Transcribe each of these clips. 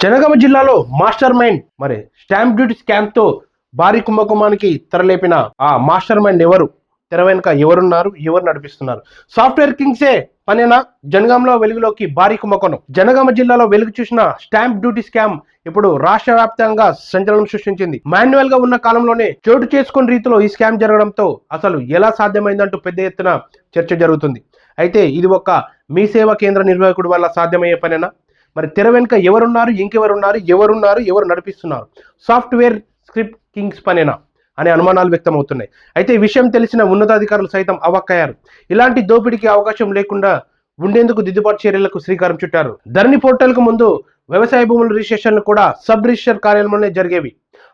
జనగామ జిల్లాలో master mind మరి stamp duty scam తో భారీ కుంభకోణానికి తెరలేపిన ఆ మాస్టర్ మైండ్ ఎవరు, తెర వెనుక ఎవరున్నారు, ఎవరు నడిపిస్తున్నారు? సాఫ్ట్వేర్ కింగ్సే పనేనా? జనగాంలో వెలుగులోకి భారీ కుంభకోణం. జనగామ జిల్లాలో వెలుగు చూసిన స్టాంప్ డ్యూటీ స్కామ్ ఇప్పుడు రాష్ట్ర వ్యాప్తంగా సంచలనం సృష్టించింది. మాన్యువల్ గా ఉన్న కాలంలోనే చోటు చేసుకున్న రీతిలో ఈ స్కామ్ జరగడంతో అసలు ఎలా సాధ్యమైందంటూ పెద్ద ఎత్తున చర్చ జరుగుతుంది. అయితే ఇది ఒక మీ సేవా కేంద్ర నిర్వాహకుడి వల్ల సాధ్యమయ్యే పనేనా? మరి తెర వెనుక ఎవరున్నారు, ఎవరున్నారు, ఎవరు నడిపిస్తున్నారు? సాఫ్ట్వేర్ స్క్రిప్ట్ కింగ్స్ పనేనా అనే అనుమానాలు వ్యక్తమవుతున్నాయి. అయితే ఈ విషయం తెలిసిన ఉన్నతాధికారులు సైతం అవాక్కయ్యారు. ఇలాంటి దోపిడీకి అవకాశం లేకుండా ఉండేందుకు దిద్దుబాటు చర్యలకు శ్రీకారం చుట్టారు. ధరణి పోర్టల్ కు ముందు వ్యవసాయ భూముల రిజిస్ట్రేషన్లు కూడా సబ్ రిజిస్టర్ కార్యాలయంలోనే జరిగేవి.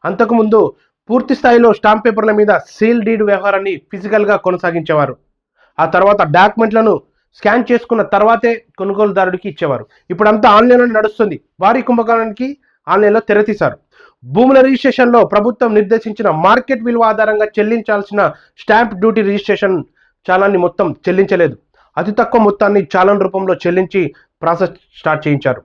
అంతకుముందు పూర్తి స్థాయిలో స్టాంప్ పేపర్ల మీద సీల్ డీడ్ వ్యవహారాన్ని ఫిజికల్ గా కొనసాగించేవారు. ఆ తర్వాత డాక్యుమెంట్లను స్కాన్ చేసుకున్న తర్వాతే కొనుగోలుదారుడికి ఇచ్చేవారు. ఇప్పుడంతా ఆన్లైన్లో నడుస్తుంది. భారీ కుంభకోణానికి ఆన్లైన్లో తెరతీశారు. భూముల రిజిస్ట్రేషన్లో ప్రభుత్వం నిర్దేశించిన మార్కెట్ విలువ ఆధారంగా చెల్లించాల్సిన స్టాంప్ డ్యూటీ రిజిస్ట్రేషన్ చాలాన్ని మొత్తం చెల్లించలేదు. అతి తక్కువ మొత్తాన్ని చాలన్ రూపంలో చెల్లించి ప్రాసెస్ స్టార్ట్ చేయించారు.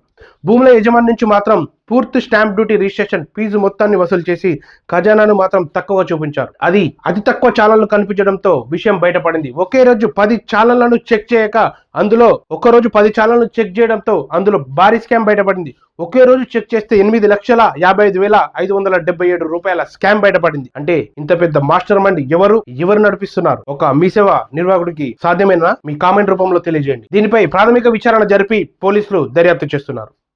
భూముల యజమాని నుంచి మాత్రం పూర్తి స్టాంప్ డ్యూటీ రిజిస్ట్రేషన్ ఫీజు మొత్తాన్ని వసూలు చేసి ఖజానాను మాత్రం తక్కువ చూపించారు. అది అతి తక్కువ చాలన్లు కనిపించడంతో విషయం బయటపడింది. ఒకే రోజు 10 చాలన్లను చెక్ చేయక అందులో అందులో భారీ స్కామ్ బయటపడింది. ఒకే రోజు చెక్ చేస్తే 8,55,577 రూపాయల స్కామ్ బయటపడింది. అంటే ఇంత పెద్ద మాస్టర్ మైండ్ ఎవరు నడిపిస్తున్నారు? ఒక మీ సేవ నిర్వాహకుడికి సాధ్యమేనా? మీ కామెంట్ రూపంలో తెలియజేయండి. దీనిపై ప్రాథమిక విచారణ జరిపి పోలీసులు దర్యాప్తు చేస్తున్నారు.